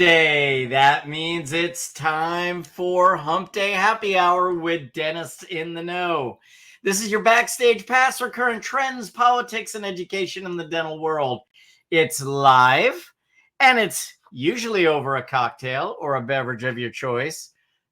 Day. That means it's time for Humpday Happy Hour with Dentists in the Know. This is your backstage pass for current trends, politics, and education in the dental world. It's live, and it's usually over a cocktail or a beverage of your choice.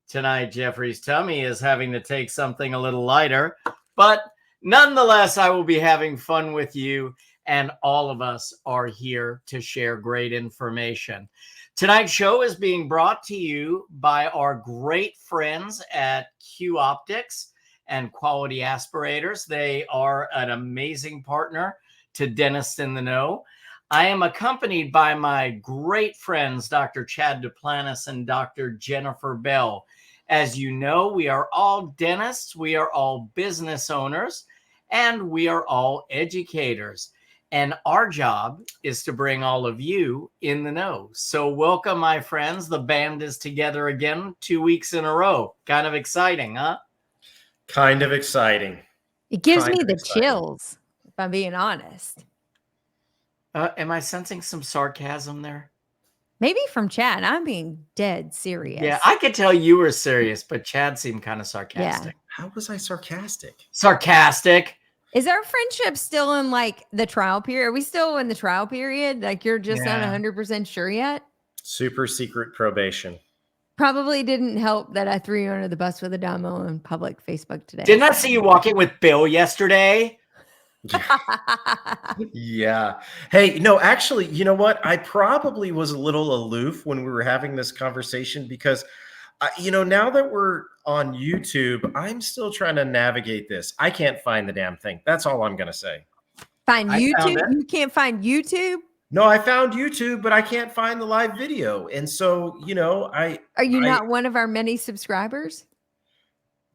Tonight, Jeffrey's tummy is having to take something a little lighter, but nonetheless, I will be having fun with you, and all of us are here to share great information. Tonight's show is being brought to you by our great friends at Q Optics and Quality Aspirators. They are an amazing partner to Dentists in the Know. I am accompanied by my great friends, Dr. Chad Duplantis and Dr. Jennifer Bell. As you know, we are all dentists, we are all business owners, and we are all educators. And our job is to bring all of you in the know. So welcome, my friends. The band is together again 2 weeks in a row. Kind of exciting, huh? Kind of exciting. It gives me the chills, if I'm being honest. Am I sensing some sarcasm there? Maybe from Chad. I'm being dead serious. Yeah, I could tell you were serious, but Chad seemed kind of sarcastic. Yeah. How was I sarcastic? Sarcastic. Is our friendship still in like the trial period? Are we still in the trial period? Like you're just not 100% sure yet? Super secret probation. Probably didn't help that I threw you under the bus with a demo on public Facebook today. Didn't I see you walking with Bill yesterday? Yeah. Hey, no, actually, you know what? I probably was a little aloof when we were having this conversation because, now that we're on YouTube, I'm still trying to navigate this. I can't find the damn thing. That's all I'm going to say. Find YouTube? You can't find YouTube? No, I found YouTube, but I can't find the live video. And so, Are you not one of our many subscribers?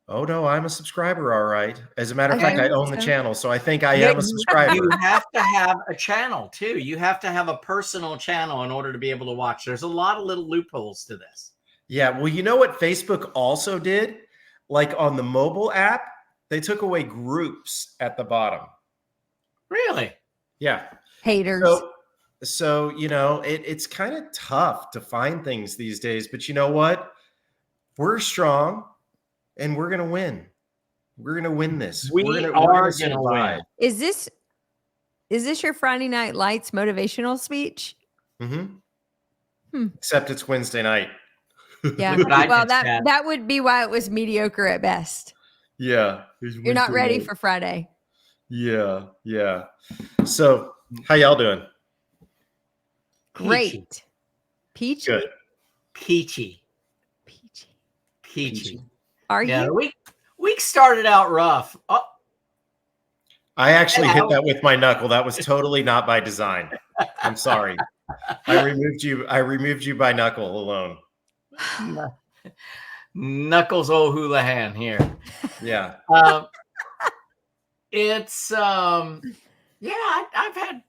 Oh, no, I'm a subscriber, all right. As a matter of fact, I own the channel, so I think I am a subscriber. You have to have a channel, too. You have to have a personal channel in order to be able to watch. There's a lot of little loopholes to this. Yeah, well, you know what Facebook also did? Like on the mobile app, they took away groups at the bottom. Really? Yeah. Haters. So it's kind of tough to find things these days, but you know what? We're strong. And we're gonna win. We're gonna win this. We're gonna win. Is this your Friday Night Lights motivational speech? Mm-hmm. Except it's Wednesday night. Yeah. Well, that would be why it was mediocre at best. Yeah. You're not ready for Friday. Yeah. Yeah. So, how y'all doing? Great. Peachy. Good. Peachy. Are you? The week started out rough. Oh. I actually hit that with my knuckle. That was totally not by design. I'm sorry. I removed you by knuckle alone. Knuckles O'Houlihan here. Yeah. It's I've had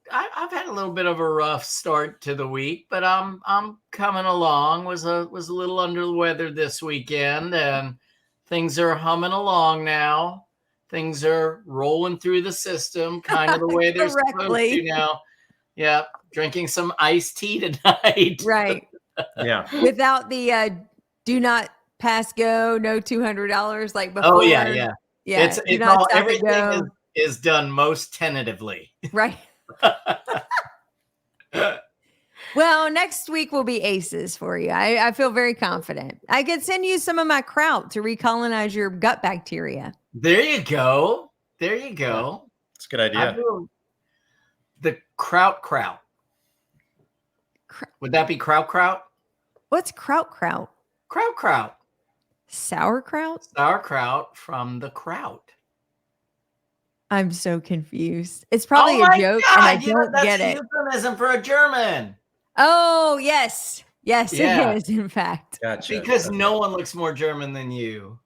a little bit of a rough start to the week, but I'm coming along. Was a little under the weather this weekend, and things are humming along now. Things are rolling through the system, kind of the way they're supposed to now. Yeah, drinking some iced tea tonight. Right. Yeah. Without the do not pass go, no $200 like before. Oh yeah. Yeah. It's all everything is done most tentatively. Right. Well, next week will be aces for you. I feel very confident. I could send you some of my kraut to recolonize your gut bacteria. There you go. It's a good idea. The kraut. Would that be kraut? What's kraut? Kraut. Sauerkraut? Sauerkraut from the kraut. I'm so confused. It's probably a joke, and I don't get it. Euphemism for a German. Oh, yes. Yes, it is, in fact. Gotcha. Because no one looks more German than you.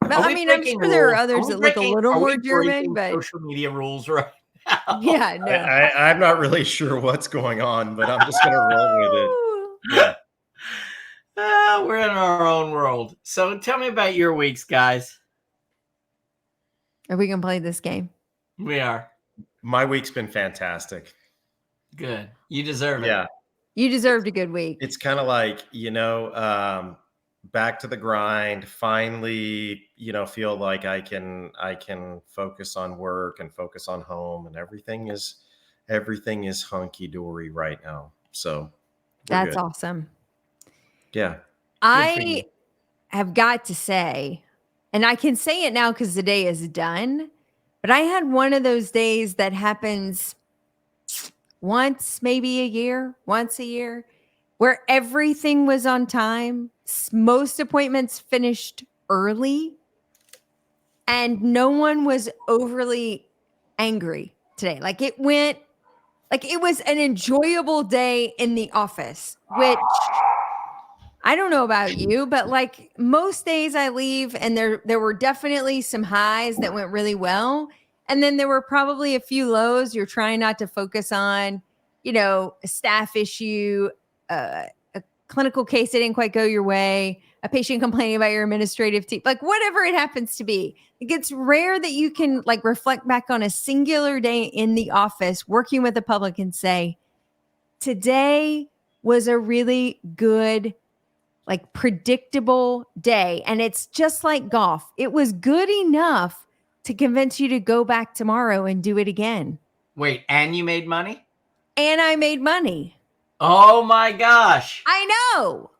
But, I'm sure there are others that look a little more German, but social media rules right now. Yeah, no. I'm not really sure what's going on, but I'm just going to roll with it. Yeah. We're in our own world. So tell me about your weeks, guys. Are we going to play this game? We are. My week's been fantastic. Good. You deserve it. Yeah. You deserved a good week. It's kind of like, back to the grind, finally, feel like I can focus on work and focus on home, and everything is hunky dory right now. So we're That's good. awesome. Yeah. I have got to say, and I can say it now because the day is done, but I had one of those days that happens once a year, where everything was on time. Most appointments finished early, and no one was overly angry today. Like it was an enjoyable day in the office, which I don't know about you, but like most days I leave and there were definitely some highs that went really well. And then there were probably a few lows you're trying not to focus on, a staff issue, a clinical case that didn't quite go your way, a patient complaining about your administrative team, like whatever it happens to be. It gets rare that you can like reflect back on a singular day in the office working with the public and say, today was a really good, like predictable day. And it's just like golf. It was good enough to convince you to go back tomorrow and do it again. Wait, and you made money? And I made money. Oh my gosh. I know.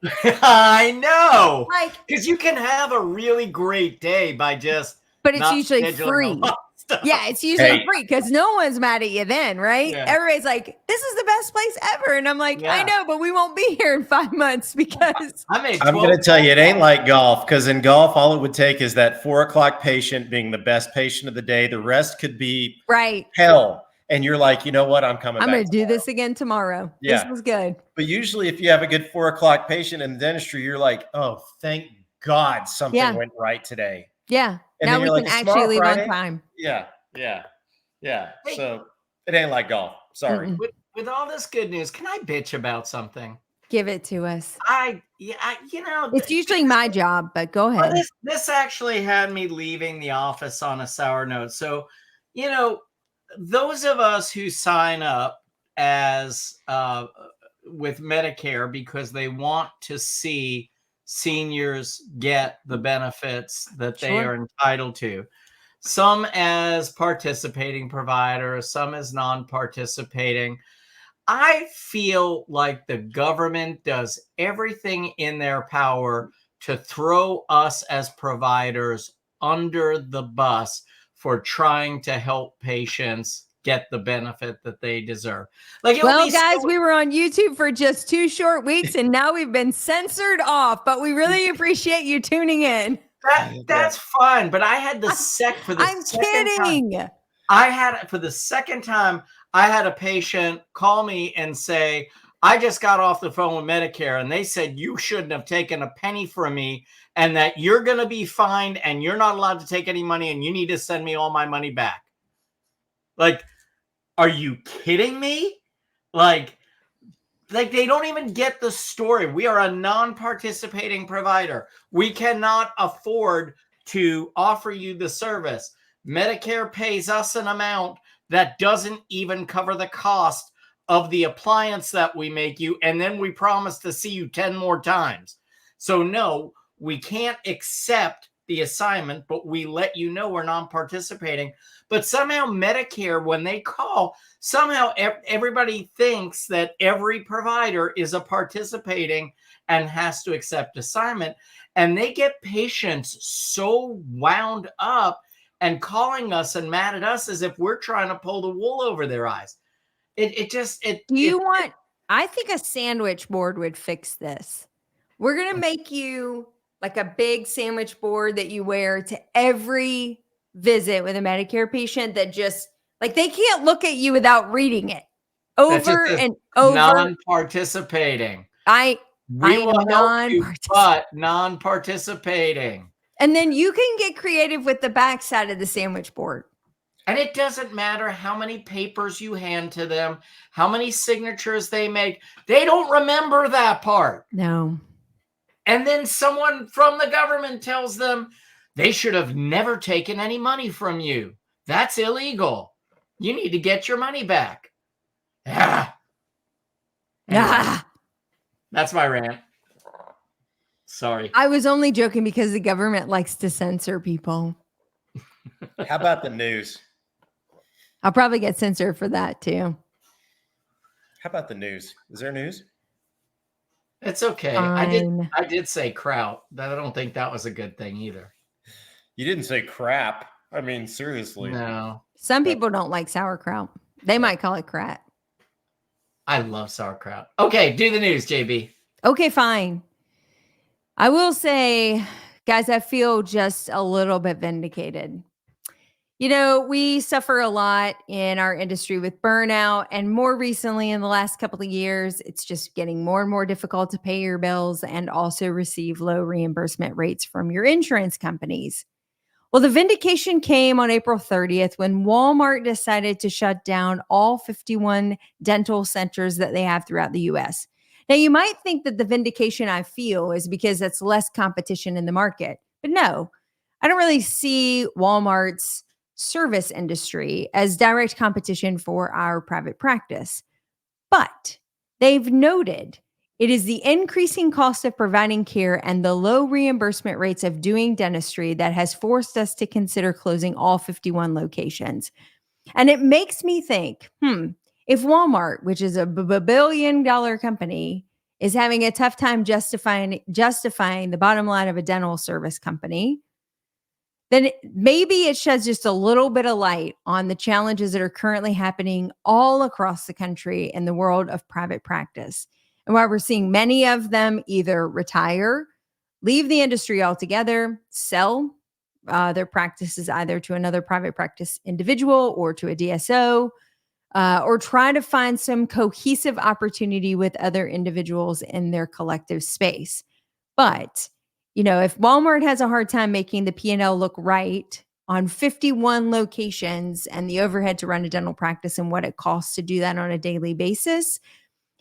I know. Like, because you can have a really great day by just but it's not usually scheduling a free. lot of stuff. Yeah, it's usually Hey. free because no one's mad at you then, right? Yeah. Everybody's like, this is the best place ever. And I'm like, Yeah. I know, but we won't be here in 5 months because I'm going to tell you, it ain't like golf, because in golf, all it would take is that 4:00 patient being the best patient of the day. The rest could be right. hell. And you're like, you know what? I'm coming back. I'm going to do this again tomorrow. Yeah. This was good. But usually if you have a good 4:00 patient in dentistry, you're like, oh, thank God something went right today. Yeah. And now then we you're can like, actually "Tomorrow, leave Friday?" on time. Yeah. Hey. So it ain't like golf. Sorry. Mm-mm. With all this good news, can I bitch about something? Give it to us. It's usually my job, but go ahead. This actually had me leaving the office on a sour note. So, those of us who sign up as with Medicare because they want to see seniors get the benefits that they are entitled to, some as participating providers, some as non-participating. I feel like the government does everything in their power to throw us as providers under the bus for trying to help patients get the benefit that they deserve. Well, guys, we were on YouTube for just 2 short weeks and now we've been censored off, but we really appreciate you tuning in. That's fine, but I had the I'm kidding. For the second time, I had a patient call me and say, I just got off the phone with Medicare and they said you shouldn't have taken a penny from me and that you're going to be fined and you're not allowed to take any money and you need to send me all my money back. Like, are you kidding me? Like they don't even get the story. We are a non-participating provider. We cannot afford to offer you the service. Medicare pays us an amount that doesn't even cover the cost of the appliance that we make you, and then we promise to see you 10 more times. So no, we can't accept the assignment, but we let you know we're non-participating. But somehow Medicare, when they call, somehow everybody thinks that every provider is a participating and has to accept assignment. And they get patients so wound up and calling us and mad at us as if we're trying to pull the wool over their eyes. I think a sandwich board would fix this. We're going to make you like a big sandwich board that you wear to every visit with a Medicare patient that just like they can't look at you without reading it over and over. Non-participating. I will help you, non-participating. but non-participating. And then you can get creative with the backside of the sandwich board. And it doesn't matter how many papers you hand to them, how many signatures they make. They don't remember that part. No. And then someone from the government tells them they should have never taken any money from you. That's illegal. You need to get your money back. Anyway, Ah, that's my rant. Sorry. I was only joking because the government likes to censor people. How about the news? I'll probably get censored for that too. How about the news? Is there news? It's okay. Fine. I did say kraut. I don't think that was a good thing either. You didn't say crap. I mean, seriously. No. Some people don't like sauerkraut. They might call it crap. I love sauerkraut. Okay, do the news, JB. Okay, fine. I will say, guys, I feel just a little bit vindicated. You know, we suffer a lot in our industry with burnout. And more recently, in the last couple of years, it's just getting more and more difficult to pay your bills and also receive low reimbursement rates from your insurance companies. Well, the vindication came on April 30th when Walmart decided to shut down all 51 dental centers that they have throughout the US. Now, you might think that the vindication I feel is because it's less competition in the market, but no, I don't really see Walmart's service industry as direct competition for our private practice. But they've noted it is the increasing cost of providing care and the low reimbursement rates of doing dentistry that has forced us to consider closing all 51 locations. And it makes me think, if Walmart, which is a billion-dollar company, is having a tough time justifying the bottom line of a dental service company, then maybe it sheds just a little bit of light on the challenges that are currently happening all across the country in the world of private practice. And why we're seeing many of them either retire, leave the industry altogether, sell their practices either to another private practice individual or to a DSO, or try to find some cohesive opportunity with other individuals in their collective space. But you know, if Walmart has a hard time making the P&L look right on 51 locations and the overhead to run a dental practice and what it costs to do that on a daily basis,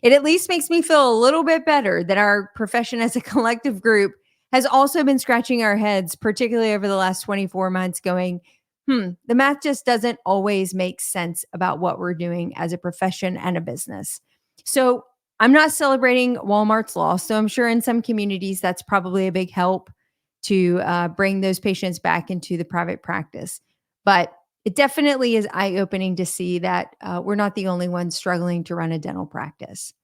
it at least makes me feel a little bit better that our profession as a collective group has also been scratching our heads, particularly over the last 24 months, going, the math just doesn't always make sense about what we're doing as a profession and a business. So I'm not celebrating Walmart's loss, so I'm sure in some communities that's probably a big help to bring those patients back into the private practice. But it definitely is eye-opening to see that we're not the only ones struggling to run a dental practice.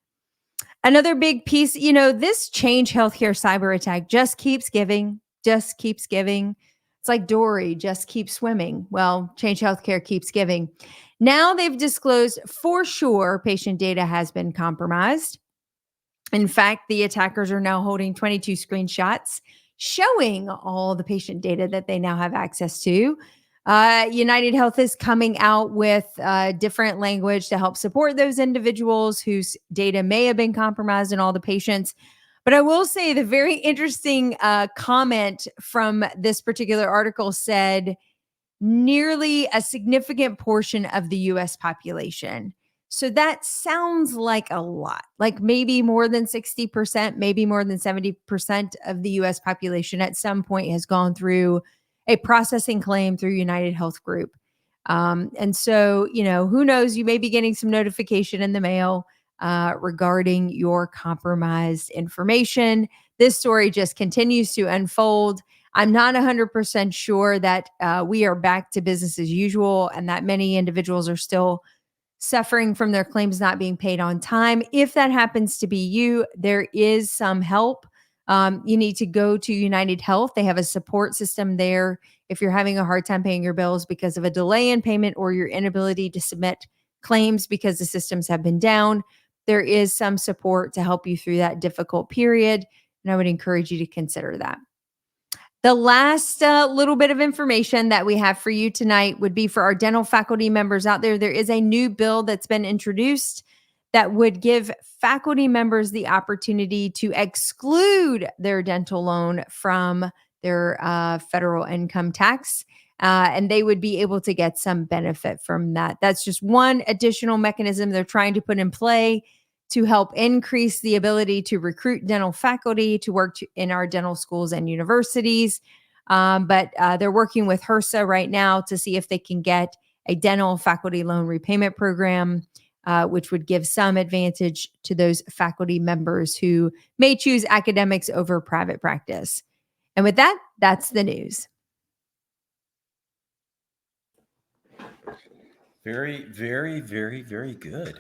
Another big piece, you know, this Change Healthcare cyber attack just keeps giving. It's like Dory, just keep swimming. Well, Change Healthcare keeps giving. Now they've disclosed for sure patient data has been compromised. In fact, the attackers are now holding 22 screenshots showing all the patient data that they now have access to. United Health is coming out with different language to help support those individuals whose data may have been compromised in all the patients. But I will say the very interesting comment from this particular article said nearly a significant portion of the US population. So that sounds like a lot, like maybe more than 60%, maybe more than 70% of the US population at some point has gone through a processing claim through United Health Group. And so, you know, who knows, you may be getting some notification in the mail regarding your compromised information. This story just continues to unfold. I'm not 100% sure that we are back to business as usual and that many individuals are still suffering from their claims not being paid on time. If that happens to be you, there is some help. You need to go to United Health. They have a support system there. If you're having a hard time paying your bills because of a delay in payment or your inability to submit claims because the systems have been down, there is some support to help you through that difficult period. And I would encourage you to consider that. The last little bit of information that we have for you tonight would be for our dental faculty members out there. There is a new bill that's been introduced that would give faculty members the opportunity to exclude their dental loan from their federal income tax. And they would be able to get some benefit from that. That's just one additional mechanism they're trying to put in play to help increase the ability to recruit dental faculty to work in our dental schools and universities. But they're working with HRSA right now to see if they can get a dental faculty loan repayment program which would give some advantage to those faculty members who may choose academics over private practice. And with that, that's the news. Very, very, very, very good.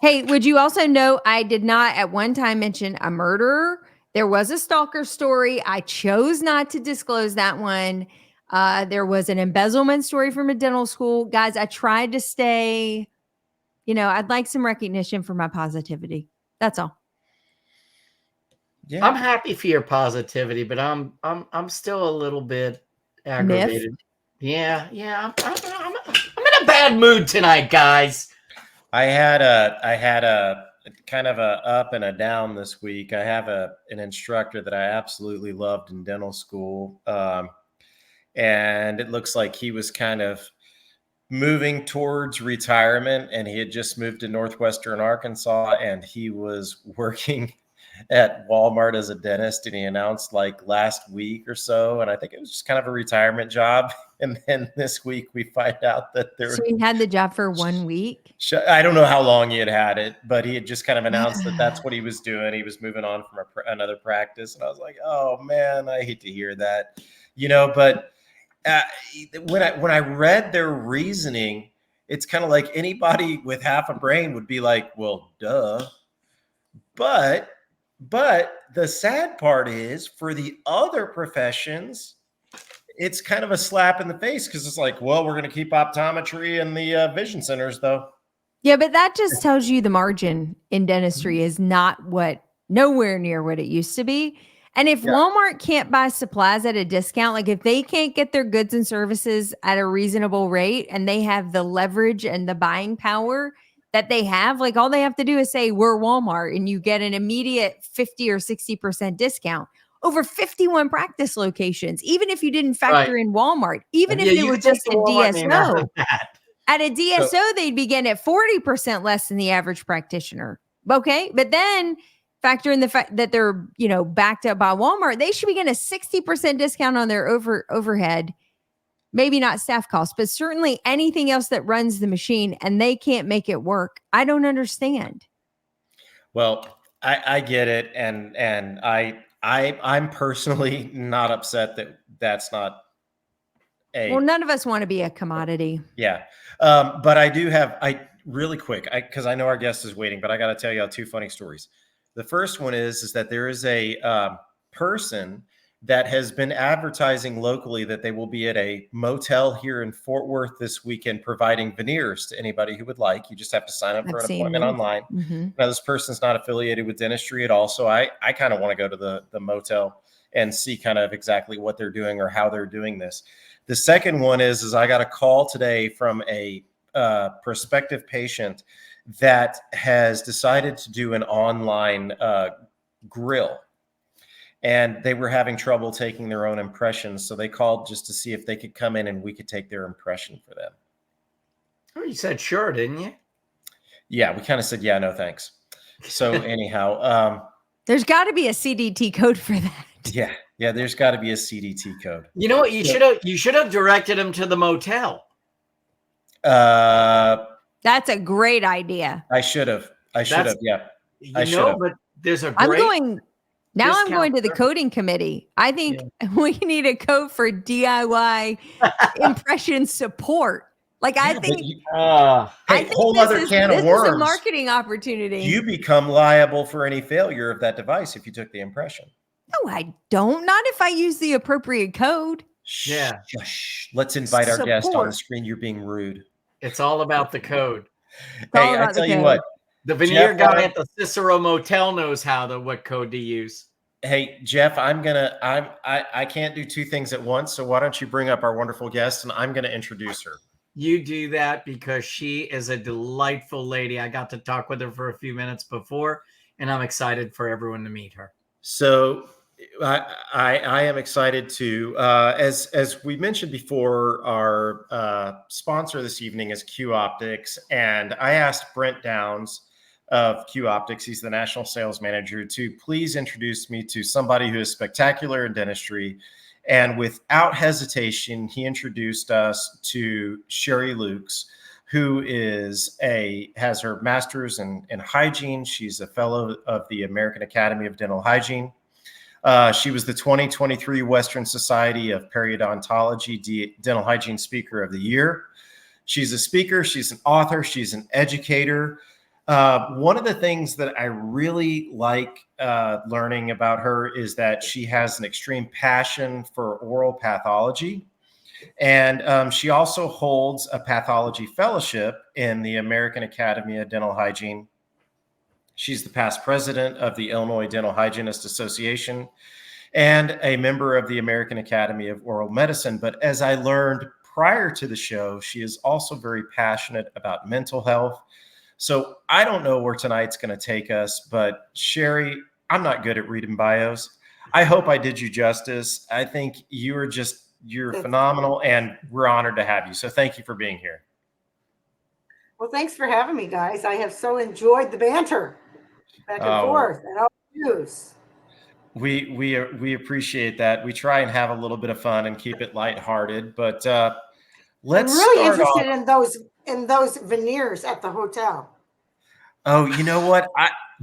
Hey, would you also know I did not at one time mention a murderer? There was a stalker story. I chose not to disclose that one. There was an embezzlement story from a dental school. Guys, I tried to stay, I'd like some recognition for my positivity. That's all. Yeah. I'm happy for your positivity, but I'm still a little bit aggravated. Miffed? Yeah. I'm in a bad mood tonight, guys. I had a kind of a up and a down this week. I have an instructor that I absolutely loved in dental school. And it looks like he was kind of moving towards retirement, and he had just moved to Northwestern Arkansas, and he was working at Walmart as a dentist, and he announced like last week or so, and I think it was just kind of a retirement job. And then this week we find out that So he had the job for 1 week? I don't know how long he had it, but he had just kind of announced that that's what he was doing. He was moving on from another practice, and I was like, oh man, I hate to hear that, but when I read their reasoning, it's kind of like anybody with half a brain would be like, well, duh. But the sad part is for the other professions, it's kind of a slap in the face because it's like, well, we're going to keep optometry in the vision centers, though. Yeah, but that just tells you the margin in dentistry is nowhere near what it used to be. And if Walmart can't buy supplies at a discount, like if they can't get their goods and services at a reasonable rate and they have the leverage and the buying power that they have, like all they have to do is say, we're Walmart, and you get an immediate 50 or 60% discount over 51 practice locations, even if you didn't factor in Walmart, even if they were just a DSO. At a DSO, they'd begin at 40% less than the average practitioner. Okay. But then factor in the fact that they're, backed up by Walmart, they should begin a 60% discount on their overhead. Maybe not staff costs, but certainly anything else that runs the machine, and they can't make it work. I don't understand. Well, I get it. And I'm personally not upset that that's not well, none of us want to be a commodity. Yeah. But I do have, really quick, because I know our guest is waiting, but I got to tell you 2 funny stories. The first one is that there is a person that has been advertising locally that they will be at a motel here in Fort Worth this weekend, providing veneers to anybody who would like. You just have to sign up for an appointment online. Mm-hmm. Now, this person's not affiliated with dentistry at all. So I kind of want to go to the motel and see kind of exactly what they're doing or how they're doing this. The second one is I got a call today from a prospective patient that has decided to do an online grill, and they were having trouble taking their own impressions. So they called just to see if they could come in and we could take their impression for them. Oh, you said sure, didn't you? Yeah, we kind of said, yeah, no, thanks. So anyhow, there's got to be a CDT code for that. Yeah, there's got to be a CDT code. You know what? You should have directed him to the motel. That's a great idea. I should have. Yeah. But there's a great I'm going to the coding committee. I think we need a code for DIY impression support. Like I think whole other can of worms. This is a marketing opportunity. You become liable for any failure of that device if you took the impression. No, I don't. Not if I use the appropriate code. Yeah. Shh. Let's invite our guest on the screen. You're being rude. It's all about the code. Hey, I tell you what. The veneer guy at the Cicero Motel knows what code to use. Hey, Jeff, I can't do 2 things at once. So why don't you bring up our wonderful guest, and I'm going to introduce her. You do that because she is a delightful lady. I got to talk with her for a few minutes before, and I'm excited for everyone to meet her. So I am excited to, as we mentioned before, our sponsor this evening is Q Optics, and I asked Brent Downs of Q Optics, he's the national sales manager, to please introduce me to somebody who is spectacular in dentistry. And without hesitation, he introduced us to Sherri Lukes, who has her master's in hygiene. She's a fellow of the American Academy of Dental Hygiene. She was the 2023 Western Society of Periodontology Dental Hygiene Speaker of the Year. She's a speaker, she's an author, she's an educator. One of the things that I really like learning about her is that she has an extreme passion for oral pathology. And she also holds a pathology fellowship in the American Academy of Dental Hygiene. She's the past president of the Illinois Dental Hygienist Association and a member of the American Academy of Oral Medicine. But as I learned prior to the show, she is also very passionate about mental health. So I don't know where tonight's going to take us, but Sherri, I'm not good at reading bios. I hope I did you justice. I think you're phenomenal, and we're honored to have you. So thank you for being here. Well, thanks for having me, guys. I have so enjoyed the banter back and forth and all the news. We appreciate that. We try and have a little bit of fun and keep it lighthearted, but let's I'm really start interested in those veneers at the hotel. Oh, you know what?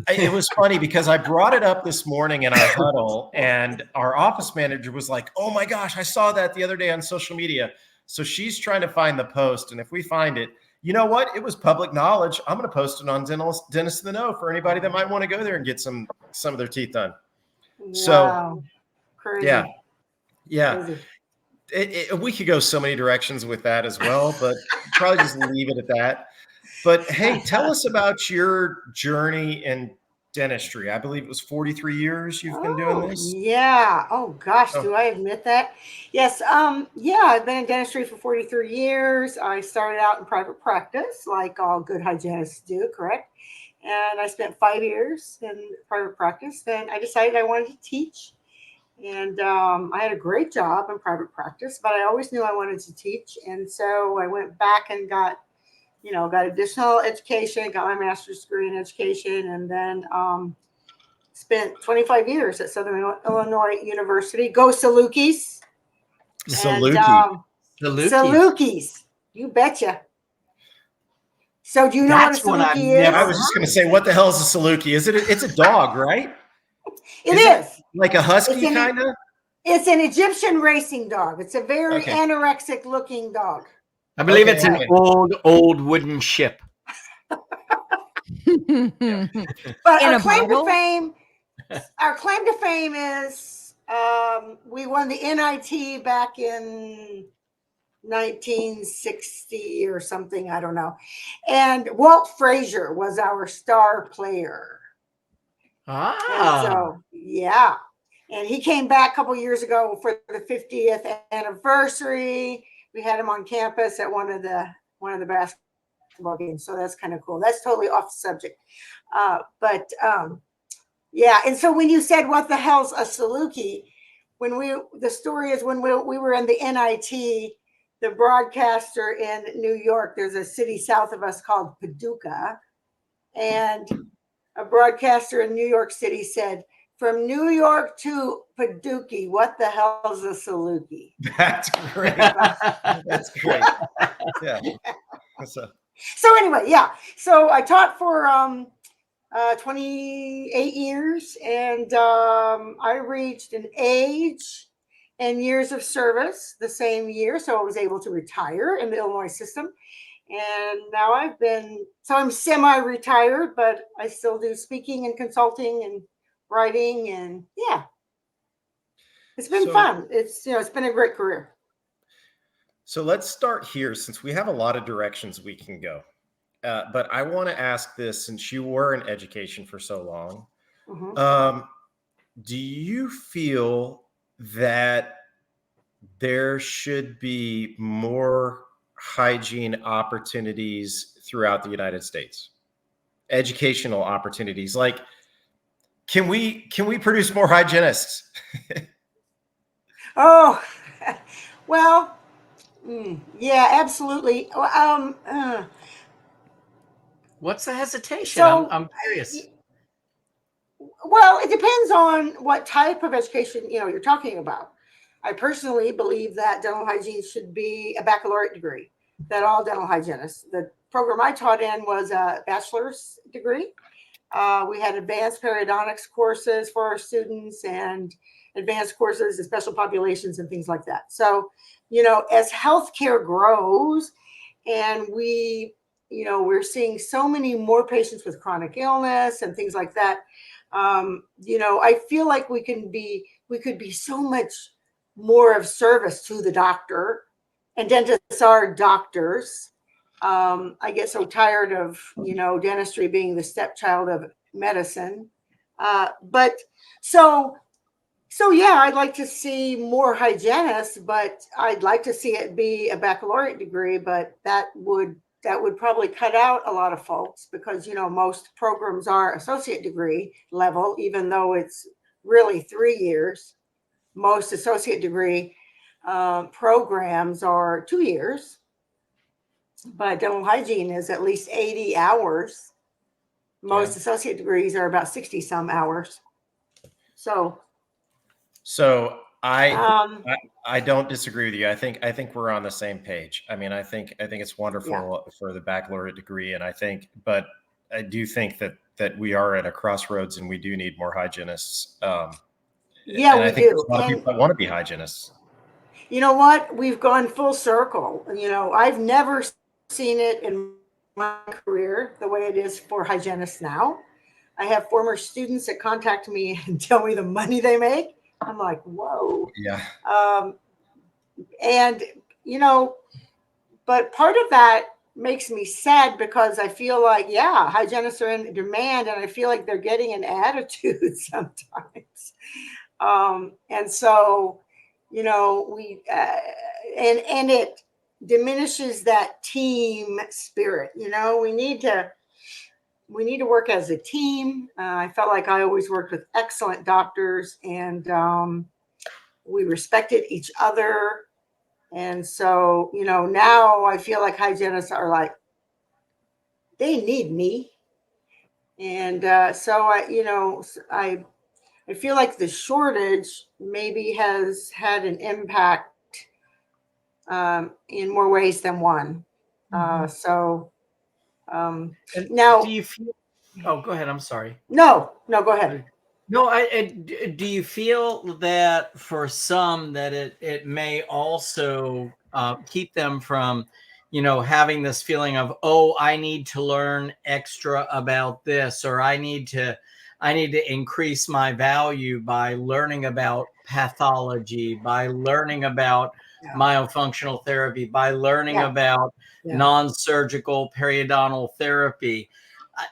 It was funny because I brought it up this morning in our huddle, and our office manager was like, "Oh my gosh, I saw that the other day on social media." So she's trying to find the post, and if we find it, you know what? It was public knowledge. I'm going to post it on Dentist in the Know for anybody that might want to go there and get some of their teeth done. Wow. Crazy. Yeah. Crazy. We could go so many directions with that as well, but probably just leave it at that. But hey, tell us about your journey in dentistry. I believe it was 43 years you've been doing this. Yeah. Oh gosh, do I admit that? Yes. Yeah, I've been in dentistry for 43 years. I started out in private practice, like all good hygienists do, correct? And I spent 5 years in private practice. Then I decided I wanted to teach. And I had a great job in private practice, but I always knew I wanted to teach. And so I went back and got additional education, got my master's degree in education, and then spent 25 years at Southern Illinois University. Go Salukis. Salukis. You betcha. So do you know what a Saluki is? I was just going to say, what the hell is a Saluki? It's a dog, right? It is. Like a husky kind of? It's an Egyptian racing dog. It's a very anorexic looking dog. I believe it's an old wooden ship. But our claim to fame is we won the NIT back in 1960 or something. I don't know. And Walt Frazier was our star player. And so, yeah. And he came back a couple years ago for the 50th anniversary. We had him on campus at one of the basketball games. So that's kind of cool. That's totally off the subject. Yeah. And so when you said, what the hell's a Saluki? The story is when we were in the NIT, the broadcaster in New York, there's a city south of us called Paducah. And a broadcaster in New York City said, from New York to Paducah, what the hell is a Saluki? That's great. That's great. Yeah. So anyway, yeah. So I taught for 28 years, and I reached an age and years of service the same year. So I was able to retire in the Illinois system. And now I'm semi-retired, but I still do speaking and consulting and writing, and yeah, it's been fun. It's been a great career. So let's start here, since we have a lot of directions we can go. But I want to ask this, since you were in education for so long, do you feel that there should be more hygiene opportunities throughout the United States? Educational opportunities, like can we produce more hygienists? Oh, well, yeah, absolutely. What's the hesitation? So, I'm curious. Well, it depends on what type of education you're talking about. I personally believe that dental hygiene should be a baccalaureate degree. that all dental hygienists. The program I taught in was a bachelor's degree. We had advanced periodontics courses for our students and advanced courses in special populations and things like that. So, as healthcare grows and we're seeing so many more patients with chronic illness and things like that. I feel like we could be so much more of service to the doctor, and dentists are doctors. I get so tired of, dentistry being the stepchild of medicine. But so yeah, I'd like to see more hygienists, but I'd like to see it be a baccalaureate degree, but that would probably cut out a lot of folks because, most programs are associate degree level, even though it's really 3 years. Most associate degree programs are 2 years, but dental hygiene is at least 80 hours. Most associate degrees are about 60 some hours. So I don't disagree with you. I think we're on the same page. I mean, I think it's wonderful for the baccalaureate degree, and but I do think that we are at a crossroads, and we do need more hygienists. And I think there's a lot of people that want to be hygienists. You know what? We've gone full circle. I've never seen it in my career the way it is for hygienists now. I have former students that contact me and tell me the money they make. I'm like, whoa. Yeah. And, but part of that makes me sad because I feel like, hygienists are in demand and I feel like they're getting an attitude sometimes. And so, and it diminishes that team spirit. We need to work as a team. I felt like I always worked with excellent doctors, and we respected each other. And so, now I feel like hygienists are like, they need me. And so I feel like the shortage maybe has had an impact in more ways than one. Now, do you feel? Oh, go ahead. I'm sorry. No, go ahead. No, do you feel that for some that it may also keep them from, having this feeling of, oh, I need to learn extra about this, or I need to increase my value by learning about pathology, by learning about myofunctional therapy, by learning about non-surgical periodontal therapy.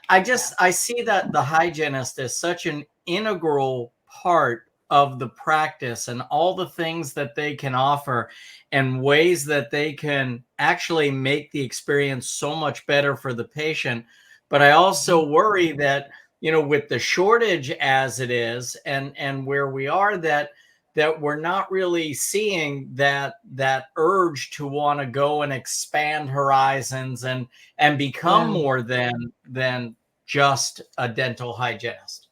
I see that the hygienist is such an integral part of the practice and all the things that they can offer and ways that they can actually make the experience so much better for the patient. But I also worry that, with the shortage as it is and where we are, that we're not really seeing that urge to want to go and expand horizons and become more than just a dental hygienist.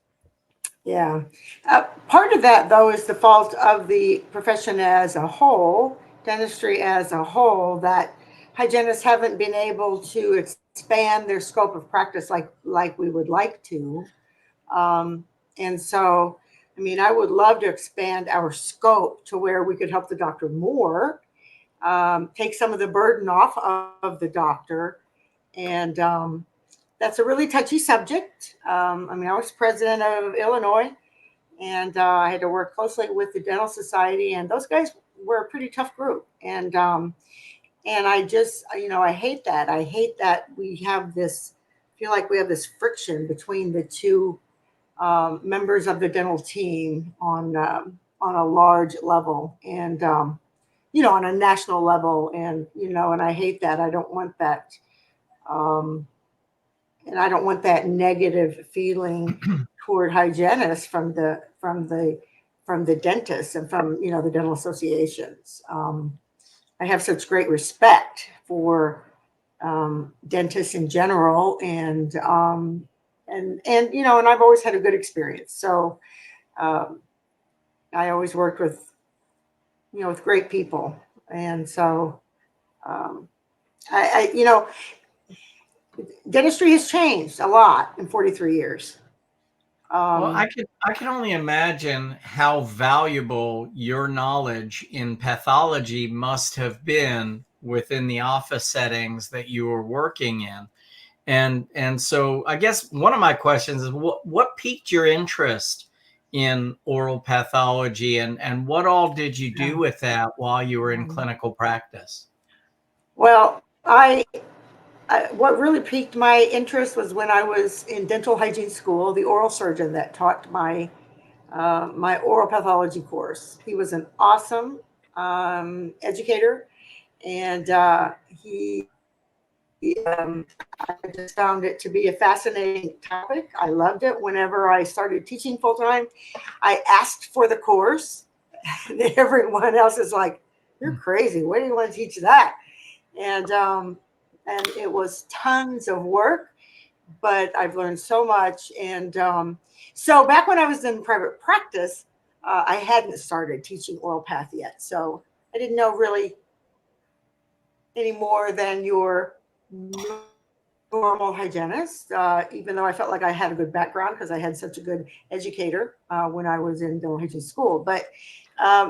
Yeah. Part of that, though, is the fault of the profession as a whole, dentistry as a whole, that hygienists haven't been able to expand their scope of practice like we would like to. And so, I would love to expand our scope to where we could help the doctor more, take some of the burden off of the doctor. And that's a really touchy subject. I was president of Illinois, and I had to work closely with the Dental Society, and those guys were a pretty tough group. And I just, I hate that. I hate that we have this, feel like we have this friction between the two members of the dental team on a large level, and on a national level, and and I hate that. I don't want that. And I don't want that negative feeling toward hygienists from the dentists and from the dental associations. I have such great respect for dentists in general, and I've always had a good experience. So I always worked with with great people, and so You know, dentistry has changed a lot in 43 years. Well, I can only imagine how valuable your knowledge in pathology must have been within the office settings that you were working in. And so I guess one of my questions is what piqued your interest in oral pathology, and what all did you do with that while you were in clinical practice? Well, what really piqued my interest was when I was in dental hygiene school, the oral surgeon that taught my my oral pathology course. He was an awesome educator, and I just found it to be a fascinating topic. I loved it. Whenever I started teaching full time, I asked for the course. Everyone else is like, "You're crazy. Why do you want to teach that?" And it was tons of work, but I've learned so much. And so back when I was in private practice, I hadn't started teaching oral path yet, so I didn't know really any more than your normal hygienist, even though I felt like I had a good background because I had such a good educator when I was in dental hygiene school. But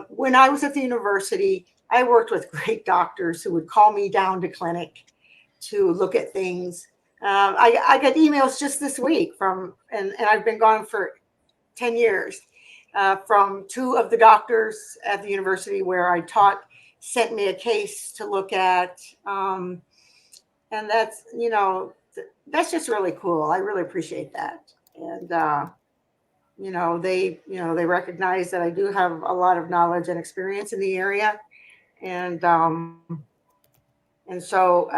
when I was at the university, I worked with great doctors who would call me down to clinic to look at things. I got emails just this week from, and I've been gone for 10 years, from two of the doctors at the university where I taught, sent me a case to look at. And that's, you know, that's just really cool. I really appreciate that. And, they recognize that I do have a lot of knowledge and experience in the area. And, and so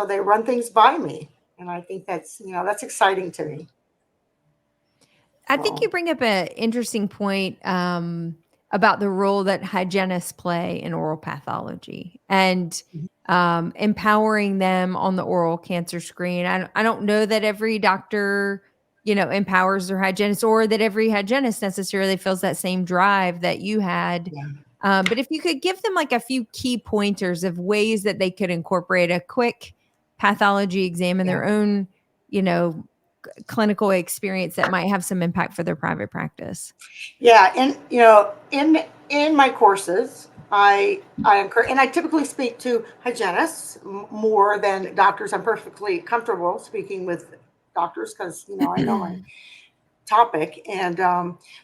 they run things by me. And I think that's, that's exciting to me. I think you bring up an interesting point about the role that hygienists play in oral pathology and empowering them on the oral cancer screen. I don't know that every doctor, empowers their hygienist, or that every hygienist necessarily feels that same drive that you had. Yeah. But if you could give them like a few key pointers of ways that they could incorporate a quick pathology exam in their own, clinical experience that might have some impact for their private practice. Yeah, and in my courses, I encourage, and I typically speak to hygienists more than doctors. I'm perfectly comfortable speaking with doctors because I know my topic, and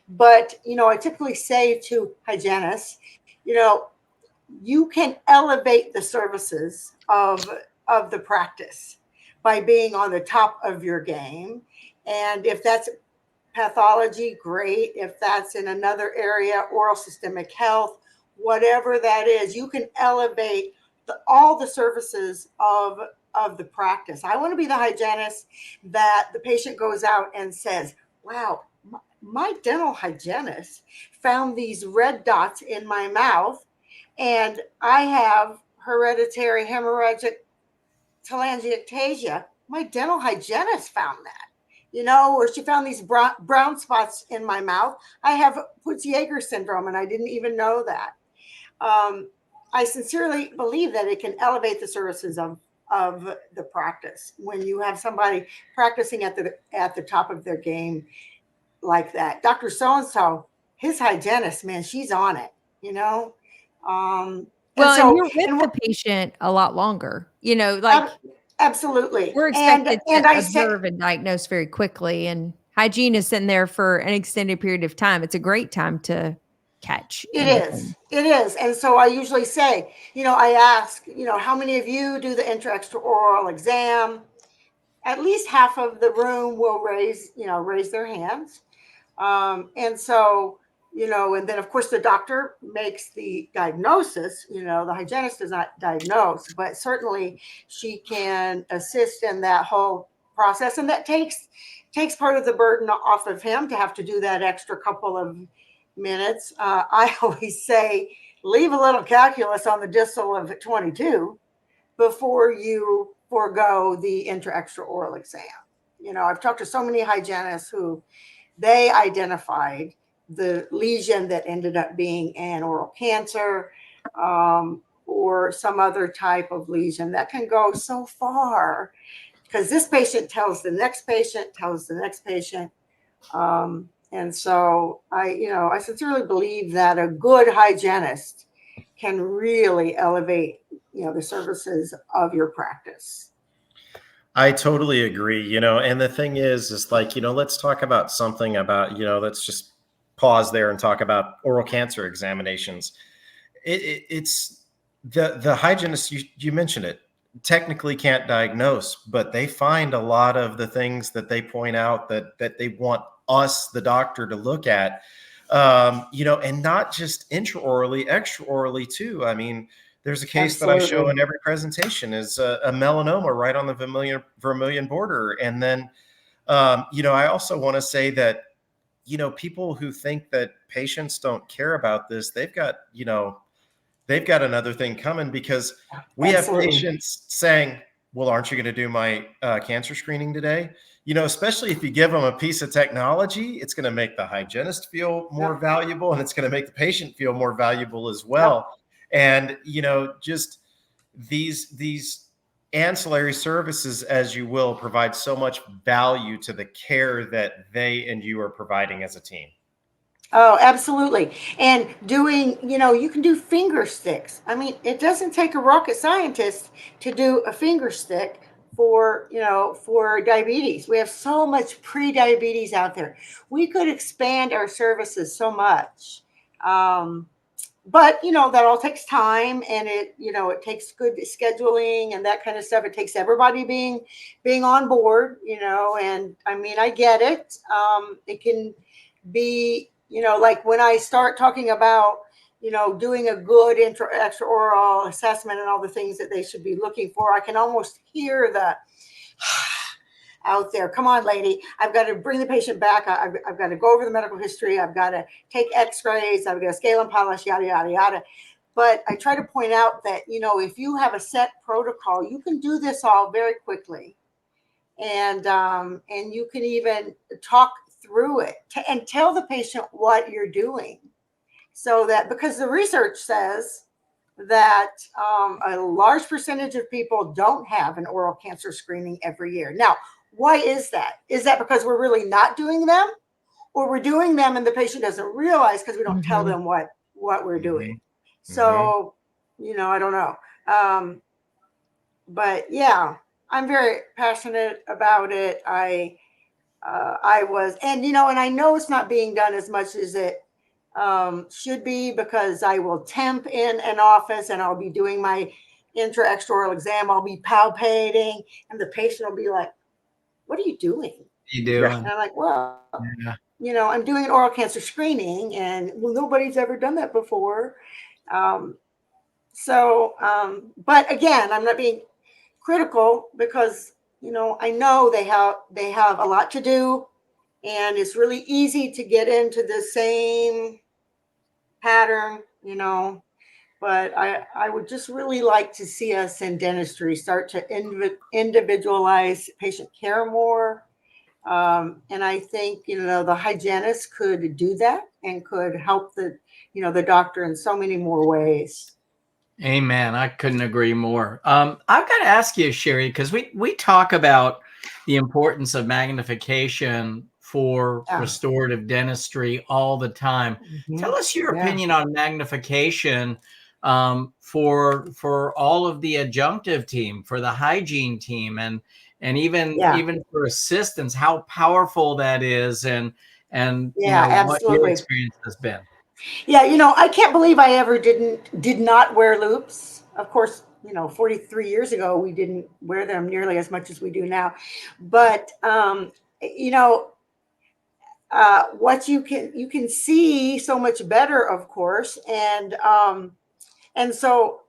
but I typically say to hygienists, you can elevate the services of the practice by being on the top of your game. And if that's pathology, great. If that's in another area, oral systemic health, whatever that is, you can elevate all the services of the practice. I want to be the hygienist that the patient goes out and says, wow, my dental hygienist found these red dots in my mouth, and I have hereditary hemorrhagic telangiectasia. My dental hygienist found that, or she found these brown spots in my mouth. I have Peutz-Jeghers syndrome, and I didn't even know that. I sincerely believe that it can elevate the services of the practice when you have somebody practicing at the top of their game like that. Dr. So-and-so, his hygienist, man, she's on it, and you're with the patient a lot longer, absolutely. We're expected to observe and diagnose very quickly, and hygiene is sitting there for an extended period of time. It's a great time to catch. It is. And so I usually say, I ask, how many of you do the intra-extraoral exam? At least half of the room will raise their hands. And so, and then of course the doctor makes the diagnosis, the hygienist does not diagnose, but certainly she can assist in that whole process. And that takes part of the burden off of him to have to do that extra couple of minutes. I always say, leave a little calculus on the distal of 22 before you forego the intra-extraoral exam. I've talked to so many hygienists who they identified the lesion that ended up being an oral cancer, or some other type of lesion that can go so far, because this patient tells the next patient, tells the next patient. And so I sincerely believe that a good hygienist can really elevate, the services of your practice. I totally agree, and the thing is like, let's talk about something about, let's just pause there and talk about oral cancer examinations. It's the hygienist, you mentioned it, technically can't diagnose, but they find a lot of the things that they point out that they want us, the doctor, to look at, and not just intraorally, extraorally too. I mean, there's a case that I show in every presentation is a melanoma right on the vermilion border. And then, I also want to say that, people who think that patients don't care about this, they've got another thing coming, because we have patients saying, well, aren't you going to do my cancer screening today? Especially if you give them a piece of technology, it's going to make the hygienist feel more valuable, and it's going to make the patient feel more valuable as well. And, just these ancillary services, as you will, provide so much value to the care that they and you are providing as a team. Oh, absolutely. And doing, you can do finger sticks. I mean, it doesn't take a rocket scientist to do a finger stick for diabetes. We have so much pre-diabetes out there. We could expand our services so much. But that all takes time, and it takes good scheduling and that kind of stuff. It takes everybody being on board, and I mean, I get it. It can be, like when I start talking about, doing a good extraoral assessment and all the things that they should be looking for, I can almost hear the out there. Come on, lady. I've got to bring the patient back. I've got to go over the medical history. I've got to take x-rays. I've got to scale and polish, yada, yada, yada. But I try to point out that, if you have a set protocol, you can do this all very quickly. And you can even talk through it and tell the patient what you're doing, so that, because the research says that a large percentage of people don't have an oral cancer screening every year. Now, why is that? Is that because we're really not doing them, or we're doing them and the patient doesn't realize because we don't tell them what we're doing? So, I don't know. But yeah, I'm very passionate about it. I was, and I know it's not being done as much as it should be, because I will temp in an office and I'll be doing my extraoral exam. I'll be palpating, and the patient will be like, "What are you doing?" You do. And I'm like, "Well, I'm doing an oral cancer screening, and nobody's ever done that before." But again, I'm not being critical, because I know they have a lot to do, and it's really easy to get into the same pattern, but I would just really like to see us in dentistry start to individualize patient care more. And I think, the hygienist could do that and could help the doctor in so many more ways. Amen. I couldn't agree more. I've got to ask you, Sherri, because we talk about the importance of magnification for restorative dentistry all the time. Tell us your opinion on magnification for all of the adjunctive team, for the hygiene team, and even for assistants, how powerful that is, and what your experience has been. Yeah, I can't believe I ever did not wear loupes. Of course, 43 years ago, we didn't wear them nearly as much as we do now. But what you can see so much better, of course, and so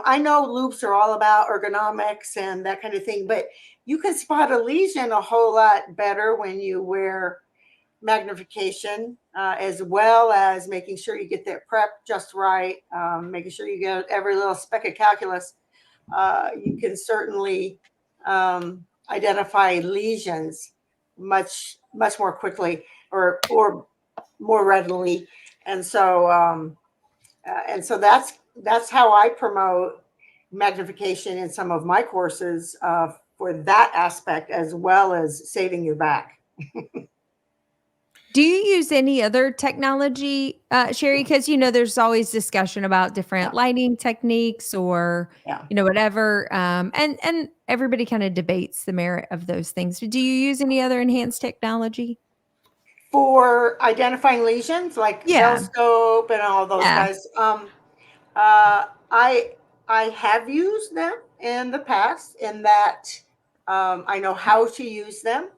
I know loupes are all about ergonomics and that kind of thing, but you can spot a lesion a whole lot better when you wear magnification, as well as making sure you get that prep just right, making sure you get every little speck of calculus. You can certainly identify lesions much more quickly, or more readily, and so that's that's how I promote magnification in some of my courses for that aspect, as well as saving your back. Do you use any other technology, Sherri? Because, there's always discussion about different lighting techniques or, whatever. And everybody kind of debates the merit of those things. Do you use any other enhanced technology? For identifying lesions, like Yeah. Bellscope and all those Yeah. guys, I have used them in the past, in that I know how to use them.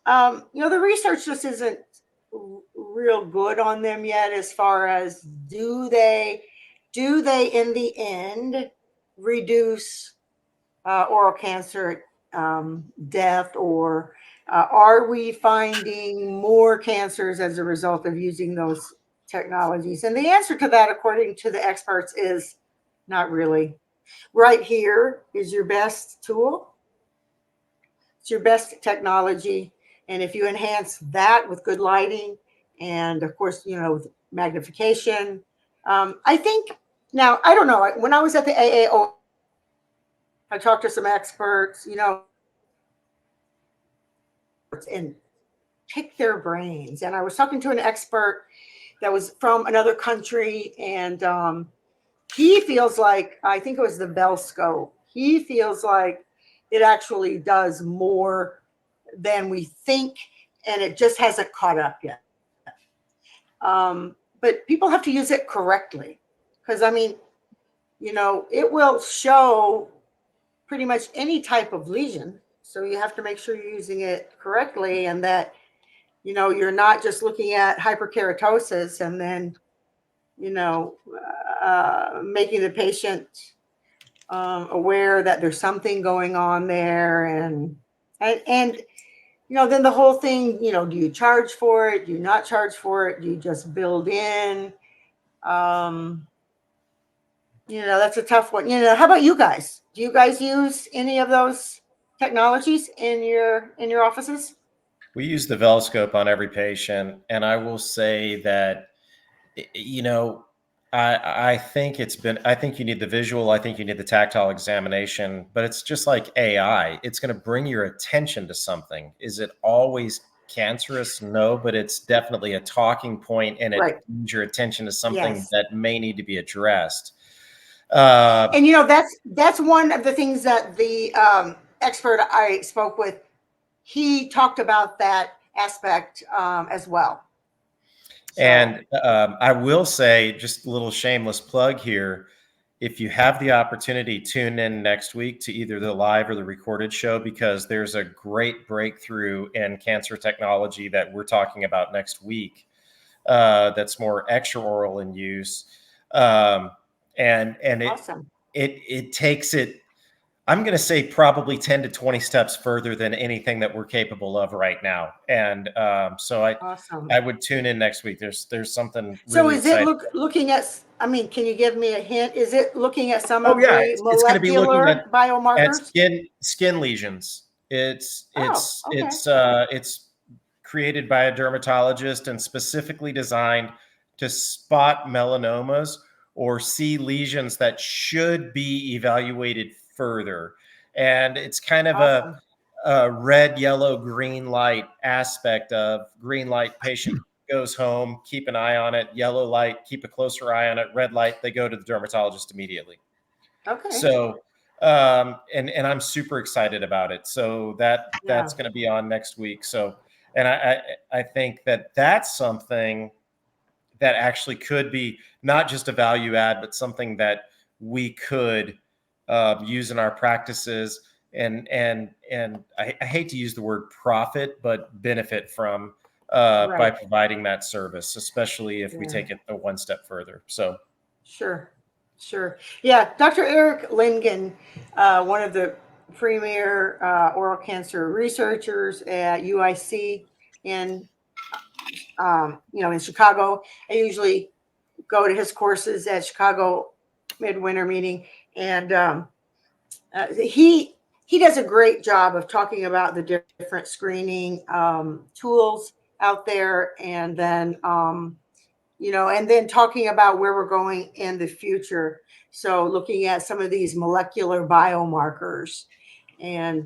The research just isn't real good on them yet, as far as do they in the end reduce oral cancer death, or are we finding more cancers as a result of using those technologies? And the answer to that, according to the experts, is not really. Right here is your best tool. It's your best technology. And if you enhance that with good lighting and, of course, with magnification, I think, now, I don't know, when I was at the AAO, I talked to some experts, and pick their brains. And I was talking to an expert that was from another country, and he feels like, I think it was the Bellscope, he feels like it actually does more than we think, and it just hasn't caught up yet. But people have to use it correctly, because it will show pretty much any type of lesion. So you have to make sure you're using it correctly, and that you're not just looking at hyperkeratosis and then making the patient aware that there's something going on there, and then the whole thing, do you charge for it? Do you not charge for it? Do you just build in? That's a tough one. How about you guys? Do you guys use any of those technologies in your offices? We use the Velscope on every patient, and I will say that, I think I think you need the visual, I think you need the tactile examination, but it's just like AI. It's going to bring your attention to something. Is it always cancerous? No, but it's definitely a talking point, and it brings your attention to something that may need to be addressed. And that's one of the things that the expert I spoke with, he talked about that aspect as well. So. And I will say, just a little shameless plug here, if you have the opportunity, tune in next week to either the live or the recorded show, because there's a great breakthrough in cancer technology that we're talking about next week that's more extraoral in use. And awesome. it takes it, I'm going to say, probably 10 to 20 steps further than anything that we're capable of right now. And so I would tune in next week. There's something really So is exciting. it looking at, can you give me a hint? Is it looking at some of the it's molecular be looking at biomarkers? Skin lesions. It's created by a dermatologist and specifically designed to spot melanomas or see lesions that should be evaluated further. And it's kind of a red, yellow, green light aspect of green light, patient goes home, keep an eye on it. Yellow light, keep a closer eye on it. Red light, they go to the dermatologist immediately. Okay. So, and I'm super excited about it. So that's going to be on next week. So, and I think that's something that actually could be not just a value add, but something that we could use in our practices, and I hate to use the word profit, but benefit from by providing that service, especially if we take it a one step further. So sure. Yeah, Dr. Eric Lingen, one of the premier oral cancer researchers at UIC in Chicago. I usually go to his courses at Chicago Midwinter Meeting, and he does a great job of talking about the different screening tools out there, and then and then talking about where we're going in the future. So looking at some of these molecular biomarkers and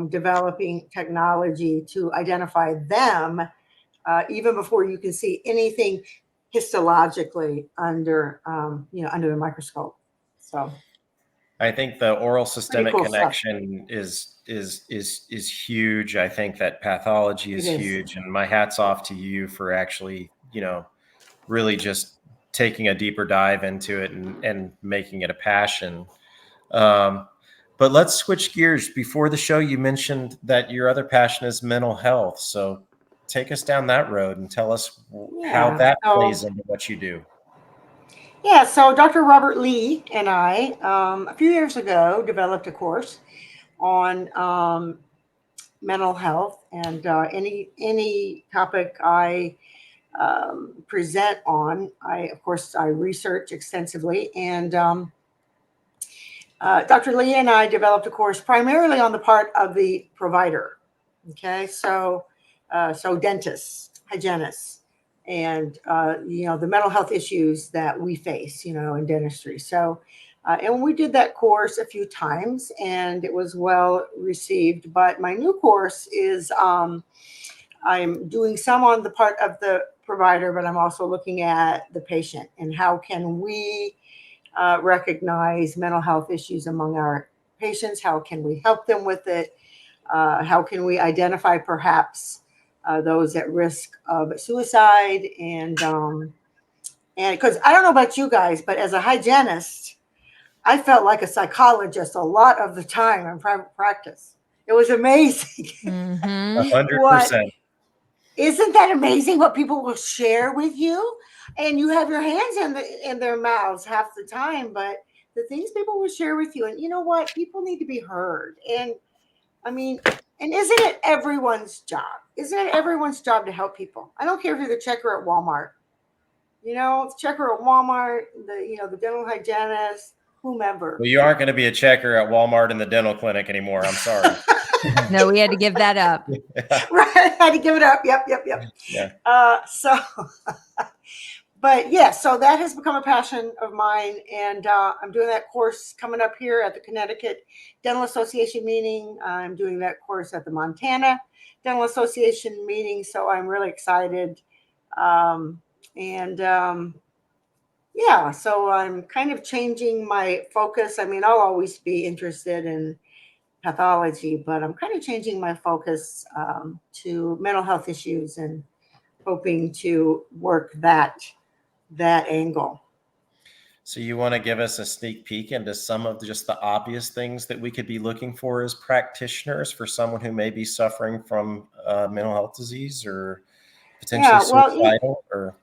developing technology to identify them even before you can see anything histologically under under the microscope. So I think the oral systemic cool connection is huge. I think that pathology is huge, and my hat's off to you for actually, really just taking a deeper dive into it and making it a passion. But let's switch gears. Before the show, you mentioned that your other passion is mental health. So take us down that road and tell us how that plays into what you do. Yeah, so Dr. Robert Lee and I, a few years ago, developed a course on mental health, and any topic I present on, of course I research extensively, and Dr. Lee and I developed a course primarily on the part of the provider. Okay, so dentists, hygienists, and the mental health issues that we face, in dentistry. So, and we did that course a few times, and it was well received. But my new course is I'm doing some on the part of the provider, but I'm also looking at the patient and how can we recognize mental health issues among our patients? How can we help them with it? How can we identify perhaps those at risk of suicide? And because I don't know about you guys, but as a hygienist, I felt like a psychologist a lot of the time in private practice. It was amazing. 100%. Isn't that amazing what people will share with you? And you have your hands in their mouths half the time, but the things people will share with you, and you know what? People need to be heard. And I mean, and isn't it everyone's job? Isn't it everyone's job to help people? I don't care if you're the checker at Walmart, the checker at Walmart, the dental hygienist, whomever. Well, you aren't going to be a checker at Walmart in the dental clinic anymore. I'm sorry. No, we had to give that up. Right, I had to give it up. Yep. Yeah. But yeah, so that has become a passion of mine, and I'm doing that course coming up here at the Connecticut Dental Association meeting. I'm doing that course at the Montana Dental Association meeting, so I'm really excited. Yeah, so I'm kind of changing my focus. I mean, I'll always be interested in pathology, but I'm kind of changing my focus to mental health issues and hoping to work that angle. So you want to give us a sneak peek into some of just the obvious things that we could be looking for as practitioners for someone who may be suffering from mental health disease or potentially suicidal? Or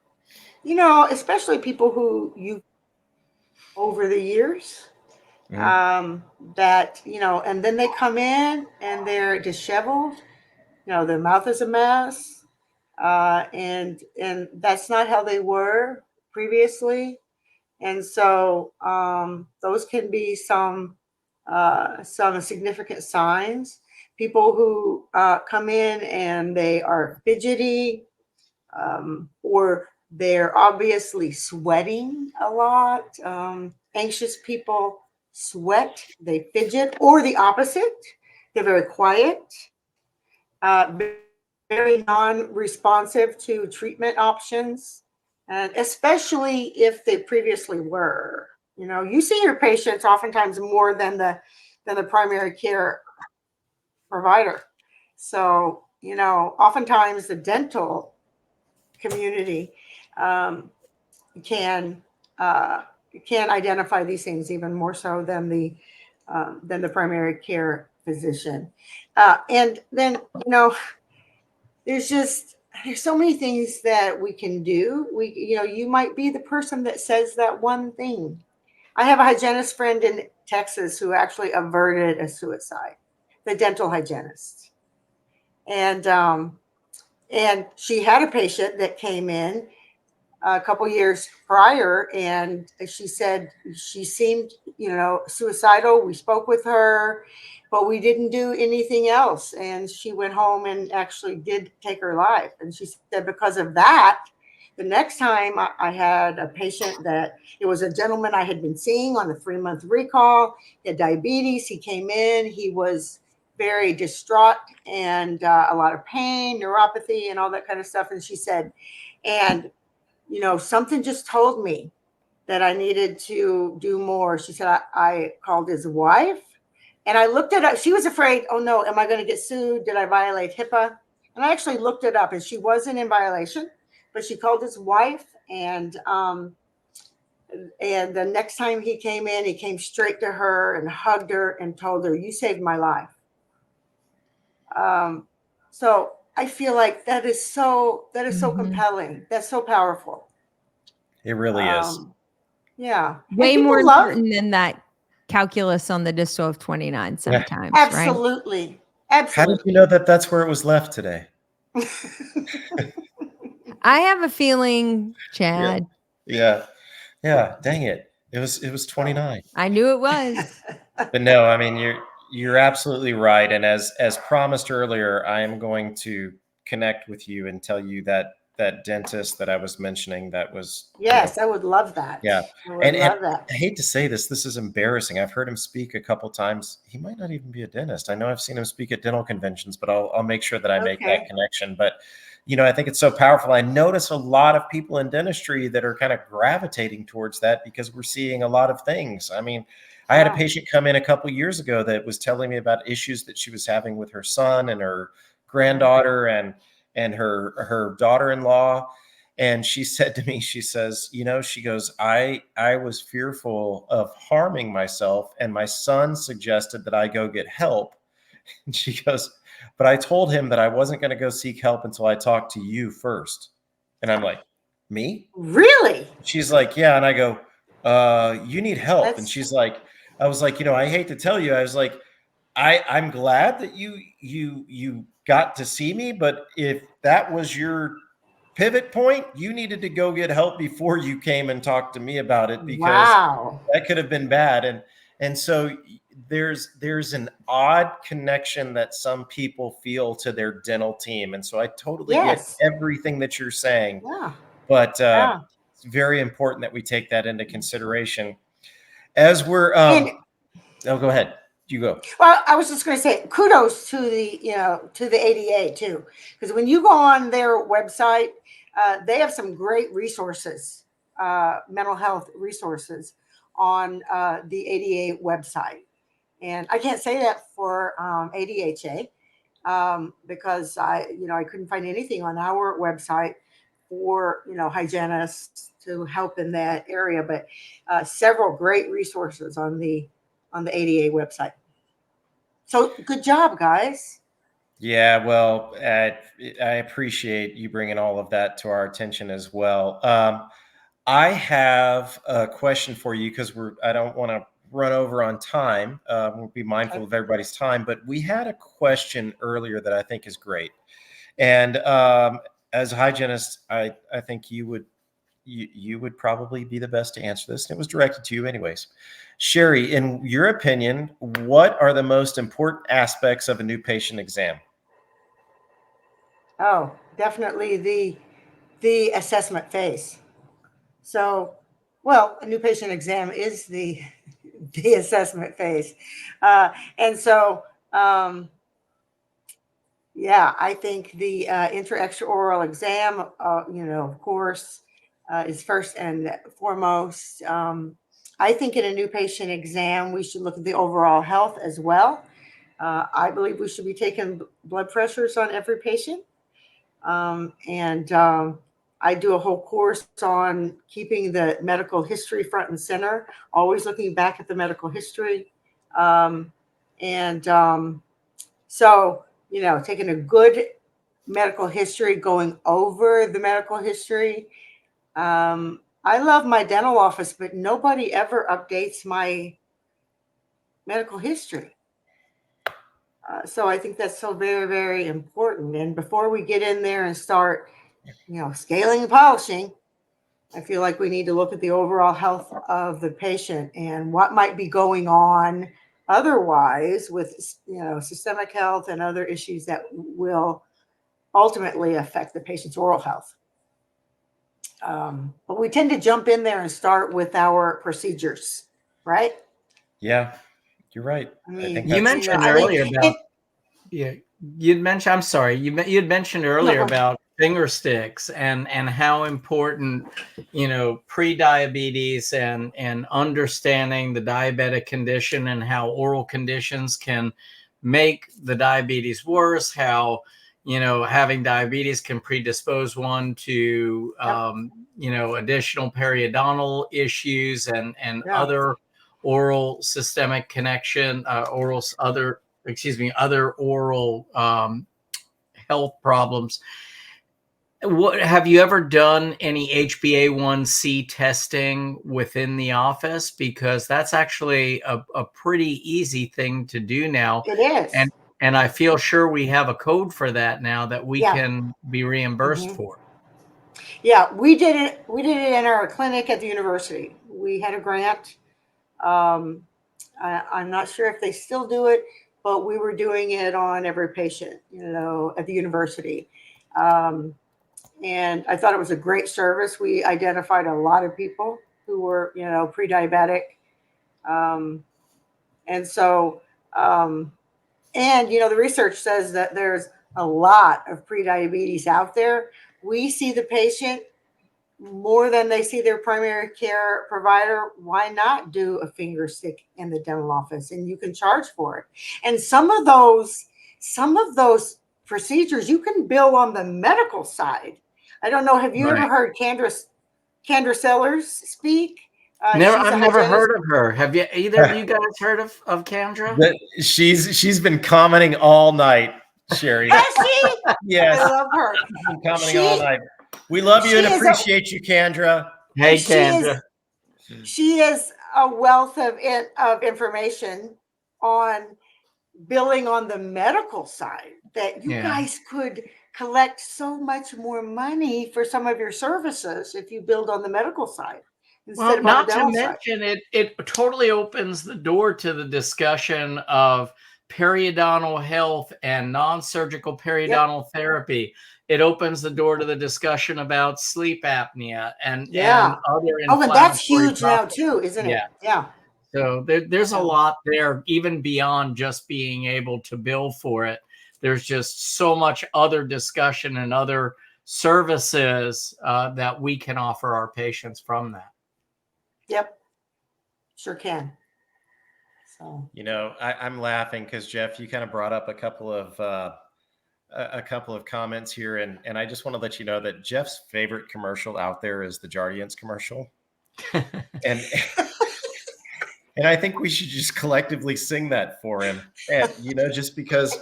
especially people who you over the years that and then they come in and they're disheveled, their mouth is a mess, and that's not how they were previously. And so those can be some significant signs. People who come in and they are fidgety, or they're obviously sweating a lot. Anxious people sweat, they fidget, or the opposite. They're very quiet, very non-responsive to treatment options, and especially if they previously were. You see your patients oftentimes more than the primary care provider. So, oftentimes the dental community can identify these things even more so than the primary care physician. And then, there's so many things that we can do. You might be the person that says that one thing. I have a hygienist friend in Texas who actually averted a suicide, the dental hygienist. And she had a patient that came in a couple years prior, and she said she seemed, suicidal. We spoke with her, but we didn't do anything else. And she went home and actually did take her life. And she said because of that, the next time I had a patient that it was a gentleman I had been seeing on a 3-month recall. He had diabetes. He came in. He was very distraught and a lot of pain, neuropathy, and all that kind of stuff. And she said, and something just told me that I needed to do more. She said, I called his wife and I looked it up. She was afraid, oh no, am I going to get sued? Did I violate HIPAA? And I actually looked it up and she wasn't in violation, but she called his wife and the next time he came in, he came straight to her and hugged her and told her, you saved my life. So I feel like that is so compelling. That's so powerful. It really is. Yeah. Way more important than that calculus on the distal of 29 sometimes, absolutely. Right? Absolutely. How did you know that that's where it was left today? I have a feeling, Chad. Yeah. Dang it. It was 29. I knew it was. But no, I mean, you're absolutely right. And as promised earlier, I am going to connect with you and tell you that dentist that I was mentioning that was. Yes, I would love that. Yeah. I would love that. I hate to say this is embarrassing. I've heard him speak a couple times. He might not even be a dentist. I know I've seen him speak at dental conventions, but I'll make sure that I make that connection. But I think it's so powerful. I notice a lot of people in dentistry that are kind of gravitating towards that because we're seeing a lot of things. I mean, I had a patient come in a couple years ago that was telling me about issues that she was having with her son and her granddaughter and her daughter-in-law. And she said to me, she says, she goes, I was fearful of harming myself. And my son suggested that I go get help. And she goes, but I told him that I wasn't going to go seek help until I talked to you first. And I'm like, me? Really? She's like, yeah. And I go, you need help. And she's like, I was like, I hate to tell you, I was like, I'm glad that you got to see me, but if that was your pivot point, you needed to go get help before you came and talked to me about it, because that could have been bad. And so there's an odd connection that some people feel to their dental team. And so I totally get everything that you're saying. Yeah. But it's very important that we take that into consideration as we're go ahead. You go. Well, I was just going to say kudos to the ADA too, because when you go on their website, they have some great resources, mental health resources on the ADA website. And I can't say that for ADHA because I couldn't find anything on our website for hygienists to help in that area, but several great resources on the ADA website. So good job, guys. Yeah, well, I appreciate you bringing all of that to our attention as well. I have a question for you because I don't want to run over on time. We'll be mindful of everybody's time, but we had a question earlier that I think is great. And as a hygienist, I think you would probably be the best to answer this. And it was directed to you anyways. Sherri, in your opinion, what are the most important aspects of a new patient exam? Oh, definitely the assessment phase. So, well, a new patient exam is the assessment phase. And so, yeah, I think the intra-extraoral exam, of course, is first and foremost. I think in a new patient exam, we should look at the overall health as well. I believe we should be taking blood pressures on every patient. I do a whole course on keeping the medical history front and center, always looking back at the medical history. So, taking a good medical history, going over the medical history. I love my dental office, but nobody ever updates my medical history. So I think that's so very, very important. And before we get in there and start, scaling and polishing, I feel like we need to look at the overall health of the patient and what might be going on otherwise with, systemic health and other issues that will ultimately affect the patient's oral health. But we tend to jump in there and start with our procedures, right? Yeah, you're right. I I mean, think You that's mentioned I mean, earlier about yeah. You'd mentioned. I'm sorry. You'd mentioned earlier go. about finger sticks and how important pre-diabetes and understanding the diabetic condition and how oral conditions can make the diabetes worse. How having diabetes can predispose one to additional periodontal issues and Yeah. other oral systemic connection, other oral health problems. What have you ever done any HbA1c testing within the office? Because that's actually a pretty easy thing to do now. It is. And I feel sure we have a code for that now that we Yeah. can be reimbursed Mhm. for. Yeah, we did it. We did it in our clinic at the university. We had a grant. I'm not sure if they still do it, but we were doing it on every patient, at the university. And I thought it was a great service. We identified a lot of people who were, pre-diabetic. And so, the research says that there's a lot of pre-diabetes out there. We see the patient more than they see their primary care provider. Why not do a finger stick in the dental office? And you can charge for it. And some of those procedures you can bill on the medical side. I don't know. Have you ever heard Kendra Sellers speak? I've never heard of her. Have you? Either of you guys heard of Kendra? She's been commenting all night, Sherri. Has she? Yes, I love her. she's been commenting all night. We love you and appreciate you, Kendra. Hey, Kendra. She is a wealth of information on billing on the medical side, that you guys could collect so much more money for some of your services if you build on the medical side instead of on the dental side. It totally opens the door to the discussion of periodontal health and non-surgical periodontal therapy. It opens the door to the discussion about sleep apnea and other inflammatory and that's huge now too, isn't it? Yeah. So there's a lot there, even beyond just being able to bill for it. There's just so much other discussion and other services that we can offer our patients from that. Yep. Sure can. So I'm laughing because Jeff, you kind of brought up a couple of comments here, and I just want to let you know that Jeff's favorite commercial out there is the Jardiance commercial, and I think we should just collectively sing that for him, and just because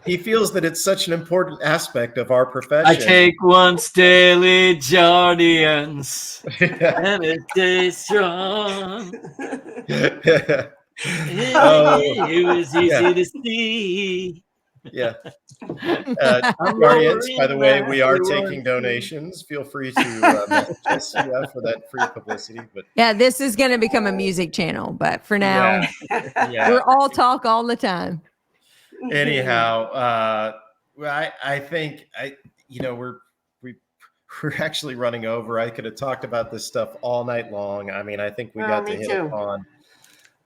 he feels that it's such an important aspect of our profession. I take once daily Jardiance, and it stays strong. It was easy to see. Yeah. Jardiance, by the way, we are taking donations. Feel free to message us for that free publicity. But this is going to become a music channel, but for now, we're all talk all the time. Anyhow, I think we're actually running over. I could have talked about this stuff all night long. I mean, I think we got to hit upon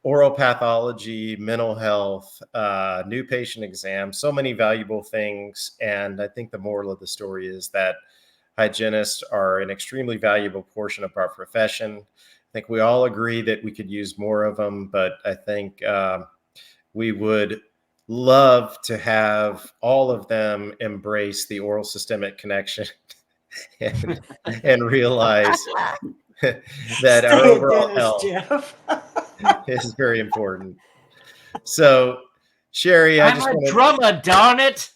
oral pathology, mental health, new patient exams, so many valuable things. And I think the moral of the story is that hygienists are an extremely valuable portion of our profession. I think we all agree that we could use more of them, but I think we would love to have all of them embrace the oral systemic connection and realize that our overall health is very important. So, Sherri, I'm a drummer, darn it.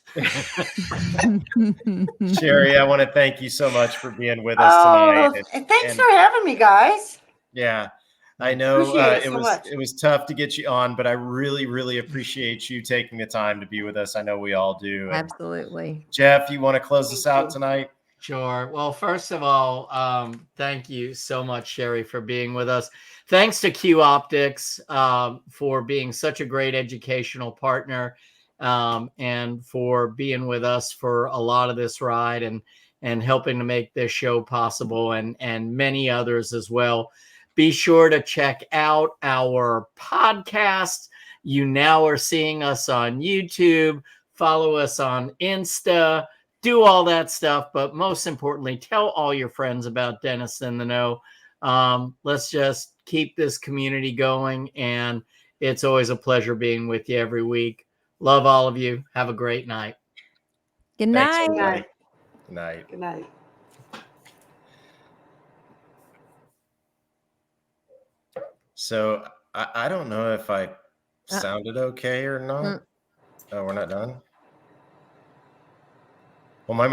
Sherri, I want to thank you so much for being with us tonight. And thanks for having me, guys. Yeah, I know it was tough to get you on, but I really, really appreciate you taking the time to be with us. I know we all do. And absolutely. Jeff, you want to close us out tonight? Sure. Well, first of all, thank you so much, Sherri, for being with us. Thanks to Q Optics for being such a great educational partner and for being with us for a lot of this ride. And and helping to make this show possible, and many others as well. Be sure to check out our podcast. You now are seeing us on YouTube. Follow us on Insta. Do all that stuff. But most importantly, tell all your friends about Dentists in the Know. Let's just keep this community going. And it's always a pleasure being with you every week. Love all of you. Have a great night. Good Thanks, night. everybody. Good night. Good night. So I don't know if I sounded okay or not. Mm. Oh, we're not done? Well, my